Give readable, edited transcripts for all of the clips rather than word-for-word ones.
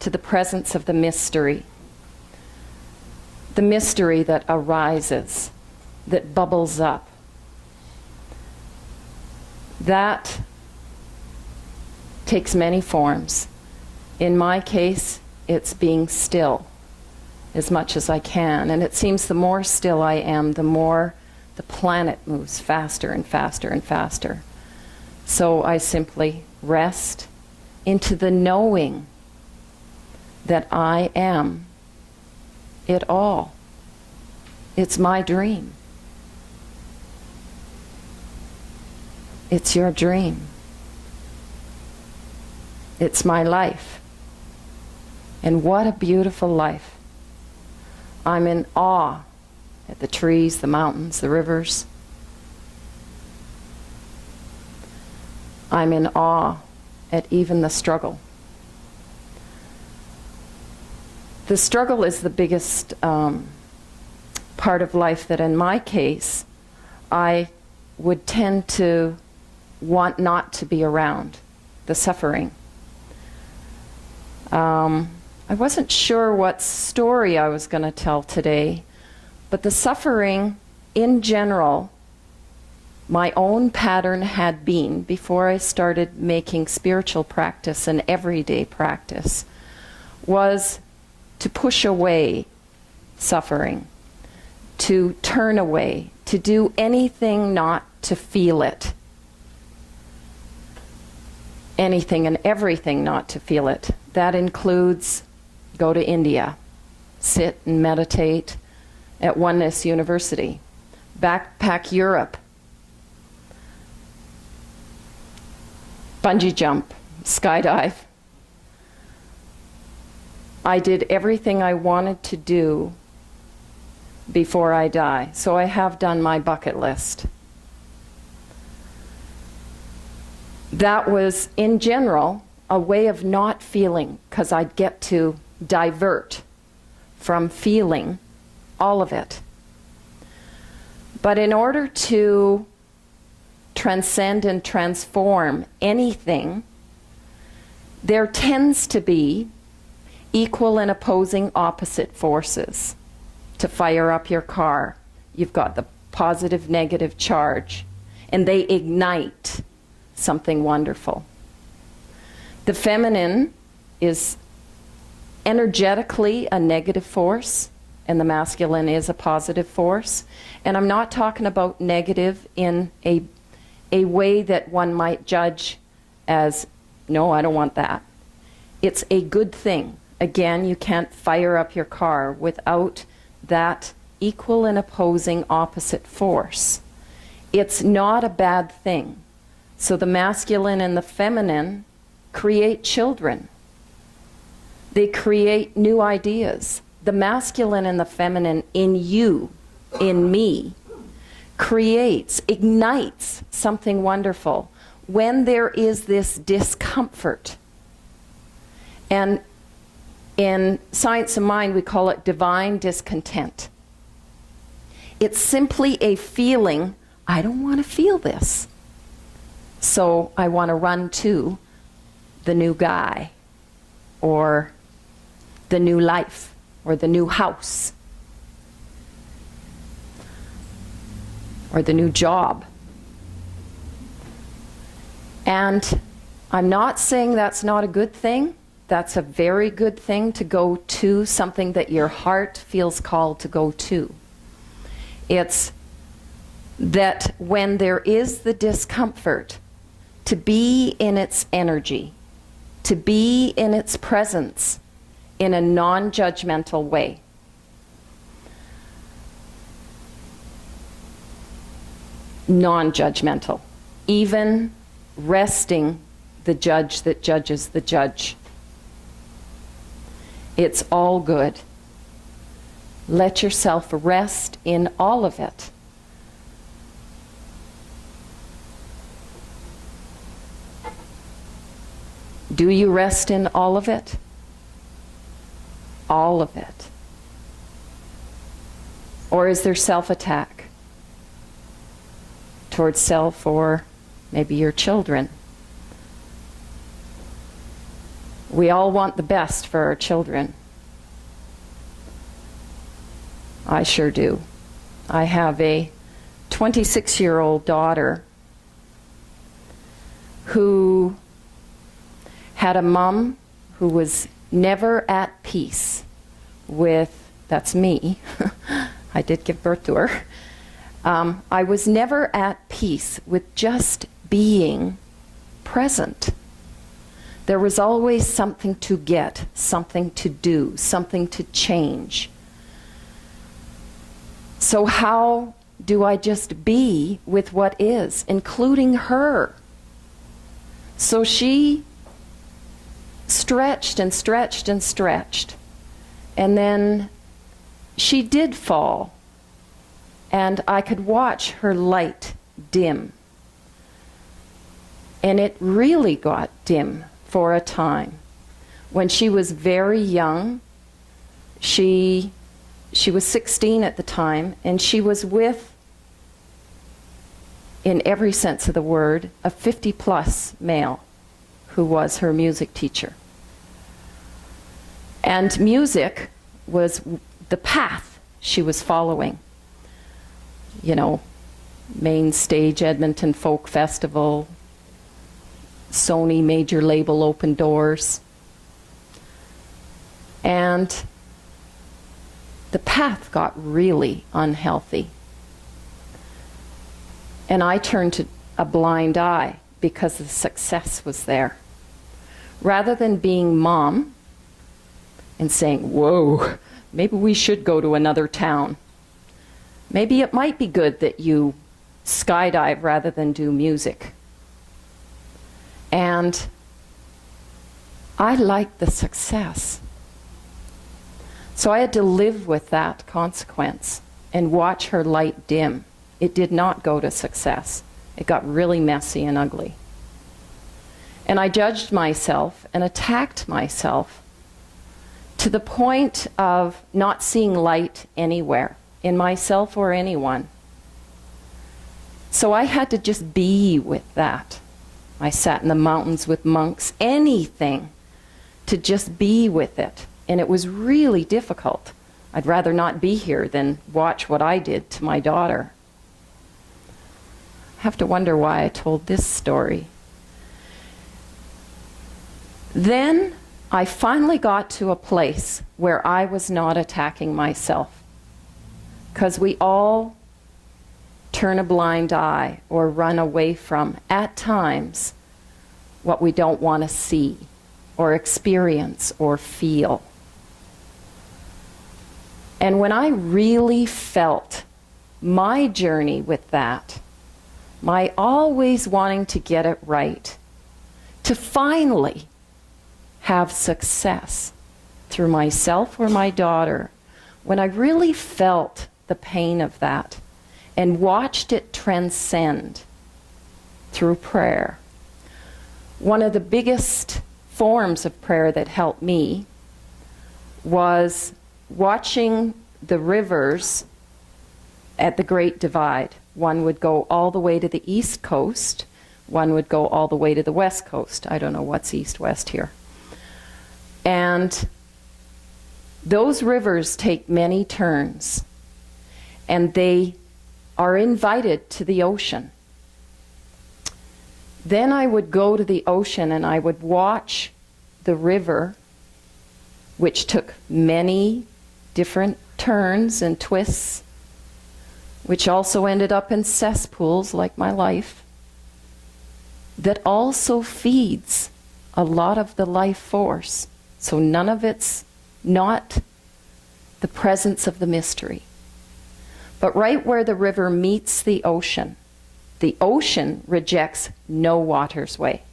to the presence of the mystery that arises, that bubbles up. That takes many forms. In my case, it's being still as much as I can. And it seems the more still I am, the more the planet moves faster and faster and faster. So I simply rest into the knowing that I am it all. It's my dream. It's your dream. It's my life. And what a beautiful life. I'm in awe at the trees, the mountains, the rivers. I'm in awe at even the struggle. The struggle is the biggest part of life that in my case I would tend to want not to be around, the suffering. I wasn't sure what story I was going to tell today, but the suffering in general, my own pattern had been, before I started making spiritual practice an everyday practice, was to push away suffering, to turn away, to do anything not to feel it. Anything and everything not to feel it. That includes go to India, sit and meditate at Oneness University, backpack Europe, bungee jump, skydive. I did everything I wanted to do before I die. So I have done my bucket list. That was, in general, a way of not feeling, because I'd get to divert from feeling all of it. But in order to transcend and transform anything, there tends to be equal and opposing opposite forces. To fire up your car, you've got the positive, negative charge, and they ignite something wonderful. The feminine is energetically a negative force, and the masculine is a positive force. And I'm not talking about negative in a way that one might judge as, no, I don't want that. It's a good thing. Again, you can't fire up your car without that equal and opposing opposite force. It's not a bad thing. So the masculine and the feminine create children. They create new ideas. The masculine and the feminine in you, in me, creates, ignites something wonderful when there is this discomfort. And in Science of Mind, we call it divine discontent. It's simply a feeling, I don't want to feel this. So I want to run to the new guy, or the new life, or the new house, or the new job. And I'm not saying that's not a good thing. That's a very good thing, to go to something that your heart feels called to go to. It's that when there is the discomfort, to be in its energy, to be in its presence in a non-judgmental way. Non-judgmental. Even resting the judge that judges the judge. It's all good. Let yourself rest in all of it. Do you rest in all of it? All of it. Or is there self-attack towards self, or maybe your children? We all want the best for our children. I sure do. I have a 26-year-old daughter who had a mom who was never at peace with, that's me, I did give birth to her. I was never at peace with just being present. There was always something to get, something to do, something to change. So how do I just be with what is, including her? So she stretched and stretched and stretched. And then she did fall. And I could watch her light dim. And it really got dim for a time. When she was very young, she was 16 at the time, and she was with, in every sense of the word, a 50-plus male who was her music teacher. And music was the path she was following. You know, main stage Edmonton Folk Festival, Sony major label open doors. And the path got really unhealthy. And I turned a blind eye because the success was there. Rather than being mom and saying, whoa, maybe we should go to another town. Maybe it might be good that you skydive rather than do music. And I liked the success. So I had to live with that consequence and watch her light dim. It did not go to success. It got really messy and ugly. And I judged myself and attacked myself to the point of not seeing light anywhere, in myself or anyone. So I had to just be with that. I sat in the mountains with monks, anything to just be with it. And it was really difficult. I'd rather not be here than watch what I did to my daughter. I have to wonder why I told this story. Then I finally got to a place where I was not attacking myself. Because we all turn a blind eye or run away from, at times, what we don't want to see or experience or feel. And when I really felt my journey with that, my always wanting to get it right, to finally have success through myself or my daughter, when I really felt the pain of that and watched it transcend through prayer. One of the biggest forms of prayer that helped me was watching the rivers at the Great Divide. One would go all the way to the east coast, one would go all the way to the west coast. I don't know what's east-west here. And those rivers take many turns, and they are invited to the ocean. Then I would go to the ocean and I would watch the river, which took many different turns and twists, which also ended up in cesspools like my life, that also feeds a lot of the life force. So none of it's not the presence of the mystery. But right where the river meets the ocean rejects no water's way.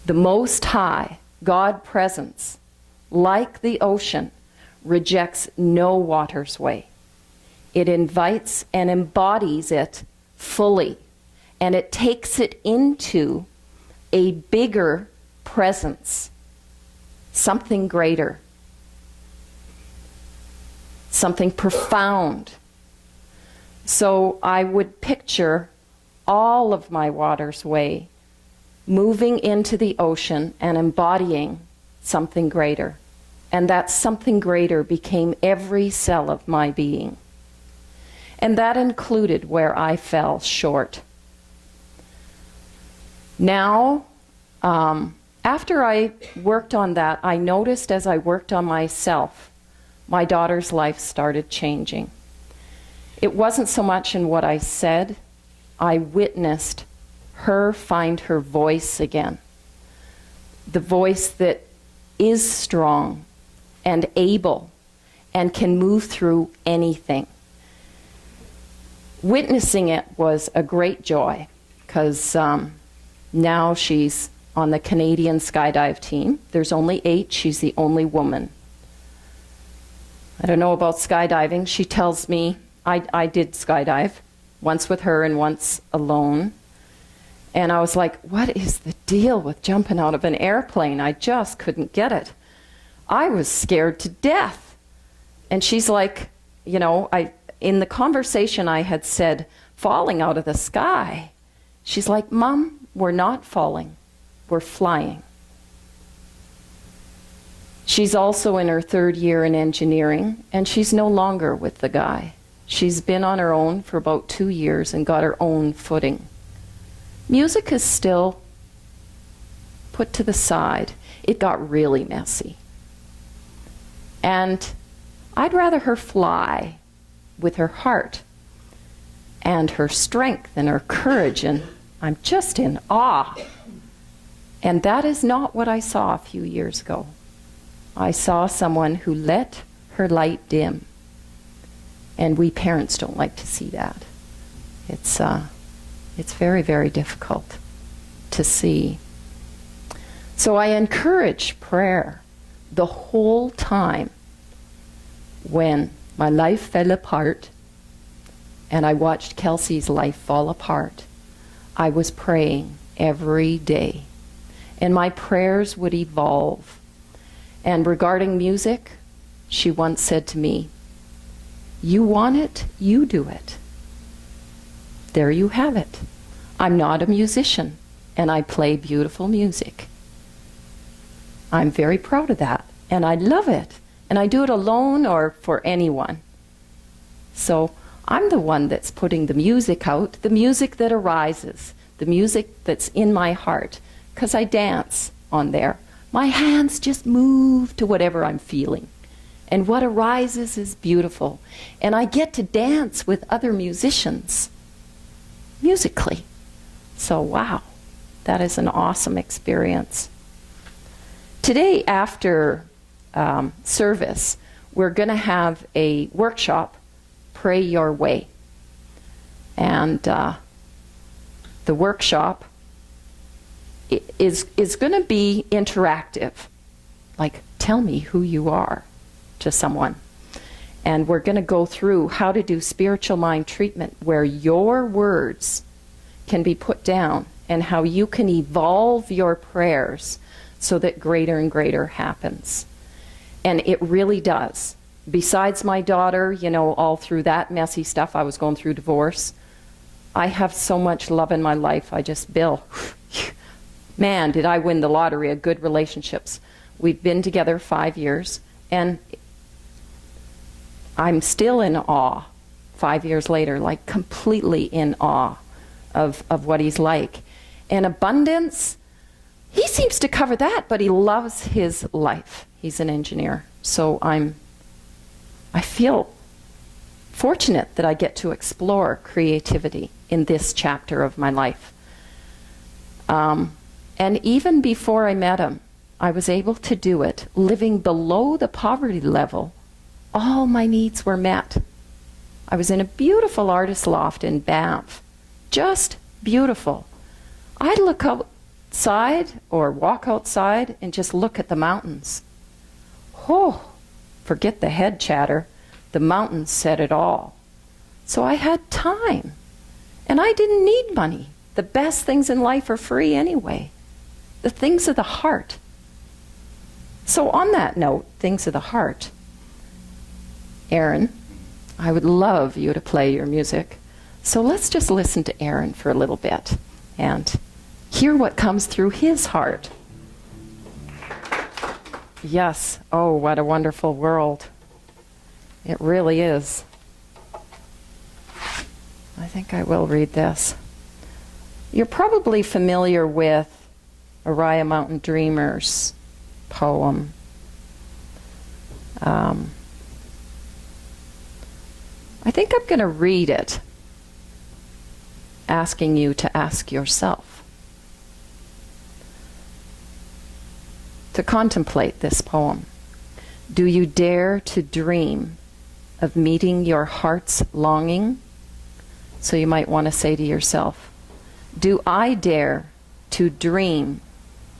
The Most High, God presence, like the ocean, rejects no water's way. It invites and embodies it fully, and it takes it into a bigger presence, something greater, something profound. So I would picture all of my water's way moving into the ocean and embodying something greater. And that something greater became every cell of my being. And that included where I fell short. Now, after I worked on that, I noticed as I worked on myself, my daughter's life started changing. It wasn't so much in what I said. I witnessed her find her voice again. The voice that is strong and able and can move through anything. Witnessing it was a great joy, because now she's on the Canadian skydive team. There's only 8. She's the only woman. I don't know about skydiving. She tells me, I did skydive, once with her and once alone. And I was like, what is the deal with jumping out of an airplane? I just couldn't get it. I was scared to death. And she's like, you know, in the conversation I had said, falling out of the sky. She's like, Mom, we're not falling. We're flying. She's also in her 3rd year in engineering, and she's no longer with the guy. She's been on her own for about 2 years and got her own footing. Music is still put to the side. It got really messy. And I'd rather her fly with her heart and her strength and her courage, and I'm just in awe. And that is not what I saw a few years ago. I saw someone who let her light dim. And we parents don't like to see that. It's very, very difficult to see. So I encourage prayer the whole time. When my life fell apart and I watched Kelsey's life fall apart, I was praying every day. And my prayers would evolve. And regarding music, she once said to me, you want it, you do it. There you have it. I'm not a musician, and I play beautiful music. I'm very proud of that, and I love it. And I do it alone or for anyone. So I'm the one that's putting the music out, the music that arises, the music that's in my heart, because I dance on there. My hands just move to whatever I'm feeling. And what arises is beautiful. And I get to dance with other musicians musically. So wow, that is an awesome experience. Today after service, we're going to have a workshop, Pray Your Way. And the workshop is going to be interactive. Like, tell me who you are to someone. And we're going to go through how to do spiritual mind treatment, where your words can be put down and how you can evolve your prayers so that greater and greater happens. And it really does. Besides my daughter, you know, all through that messy stuff, I was going through divorce. I have so much love in my life. I just, Bill, man, did I win the lottery of good relationships. We've been together 5 years, and I'm still in awe 5 years later, like completely in awe of what he's like. And abundance, he seems to cover that, but he loves his life. He's an engineer. So I feel fortunate that I get to explore creativity in this chapter of my life. And even before I met him, I was able to do it living below the poverty level. All my needs were met. I was in a beautiful artist loft in Banff. Just beautiful. I'd look outside or walk outside and just look at the mountains. Oh, forget the head chatter. The mountains said it all. So I had time. And I didn't need money. The best things in life are free anyway. The things of the heart. So on that note, things of the heart, Aaron, I would love you to play your music. So let's just listen to Aaron for a little bit and Hear what comes through his heart. Yes. Oh, what a wonderful world. It really is. I think I will read this. You're probably familiar with Oriah Mountain Dreamer's poem. I think I'm going to read it, asking you to ask yourself, to contemplate this poem. Do you dare to dream of meeting your heart's longing? So you might want to say to yourself, do I dare to dream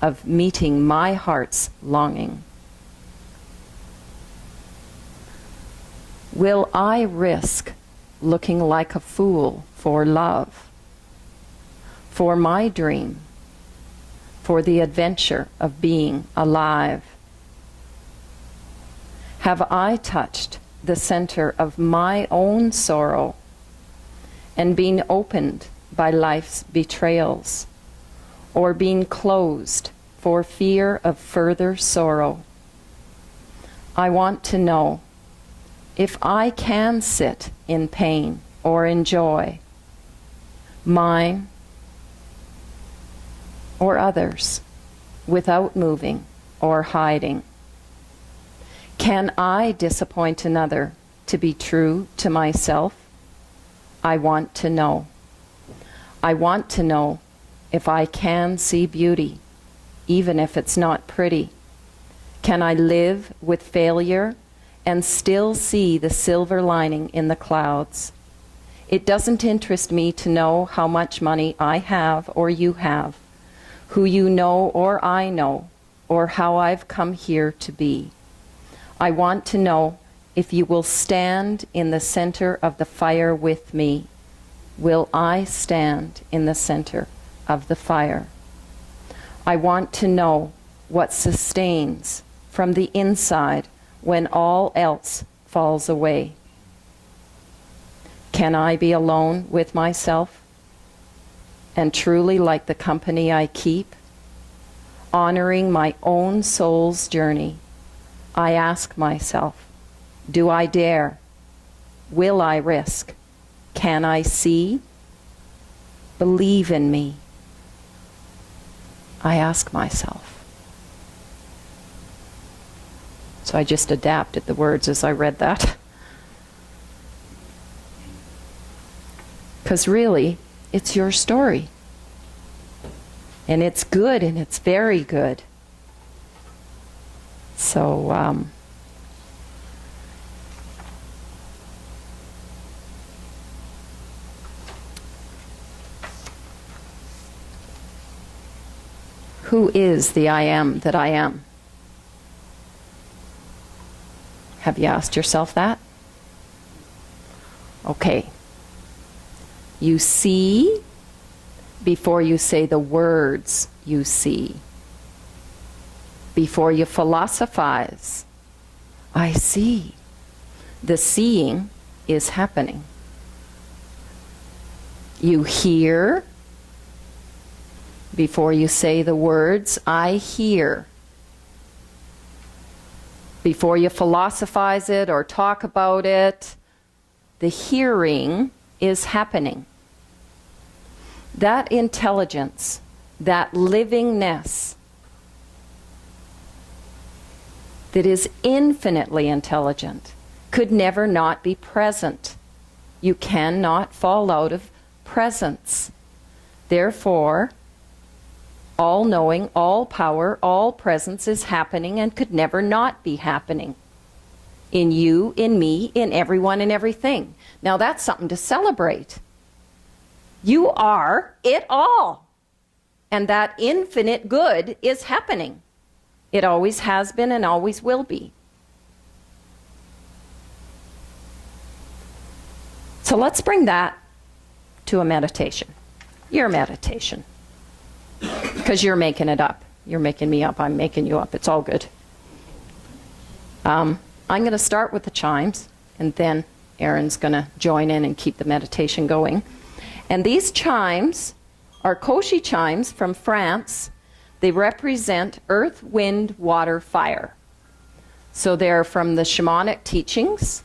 of meeting my heart's longing? Will I risk looking like a fool for love, for my dream, for the adventure of being alive? Have I touched the center of my own sorrow and been opened by life's betrayals, or been closed for fear of further sorrow? I want to know if I can sit in pain or in joy, mine or others, without moving or hiding. Can I disappoint another to be true to myself? I want to know. I want to know if I can see beauty, even if it's not pretty. Can I live with failure and still see the silver lining in the clouds? It doesn't interest me to know how much money I have or you have, who you know or I know, or how I've come here to be. I want to know if you will stand in the center of the fire with me. Will I stand in the center of the fire? I want to know what sustains from the inside when all else falls away. Can I be alone with myself and truly like the company I keep, honoring my own soul's journey? I ask myself, do I dare? Will I risk? Can I see? Believe in me. I ask myself. So I just adapted the words as I read that. Because really, it's your story. And it's good, and it's very good. So, who is the I am that I am? Have you asked yourself that? Okay. You see before you say the words you see. Before you philosophize, I see. The seeing is happening. You hear before you say the words, I hear. Before you philosophize it or talk about it, the hearing is happening. That intelligence, that livingness, that is infinitely intelligent, could never not be present. You cannot fall out of presence. Therefore, all knowing, all power, all presence is happening and could never not be happening. In you, in me, in everyone and everything. Now that's something to celebrate. You are it all. And that infinite good is happening. It always has been and always will be. So let's bring that to a meditation. Your meditation. Because you're making it up. You're making me up. I'm making you up. It's all good. I'm going to start with the chimes, and then Erin's going to join in and keep the meditation going. And these chimes Our koshi chimes from France, they represent earth, wind, water, fire. So they're from the shamanic teachings,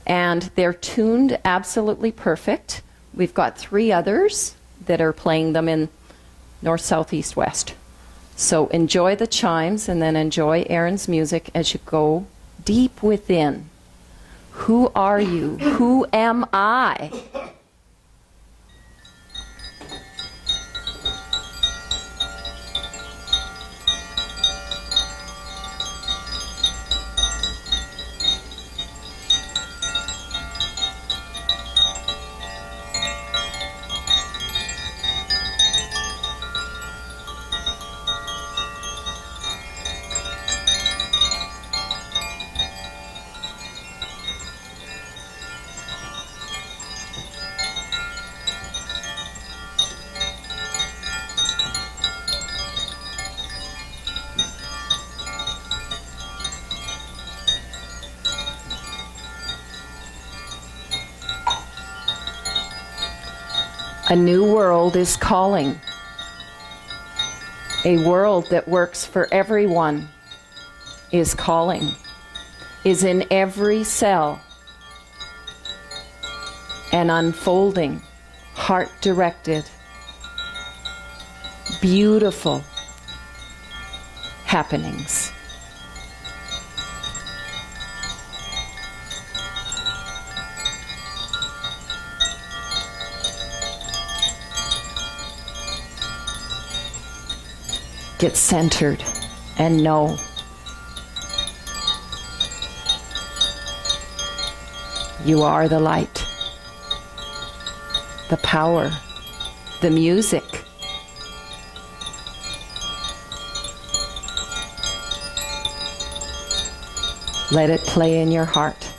and they're tuned absolutely perfect. We've got 3 others that are playing them in north, south, east, west. So enjoy the chimes and then enjoy Aaron's music as you go deep within. Who are you? Who am I? A new world is calling. A world that works for everyone is calling, is in every cell, and unfolding, heart-directed, beautiful happenings. Get centered and know. You are the light, the power, the music. Let it play in your heart.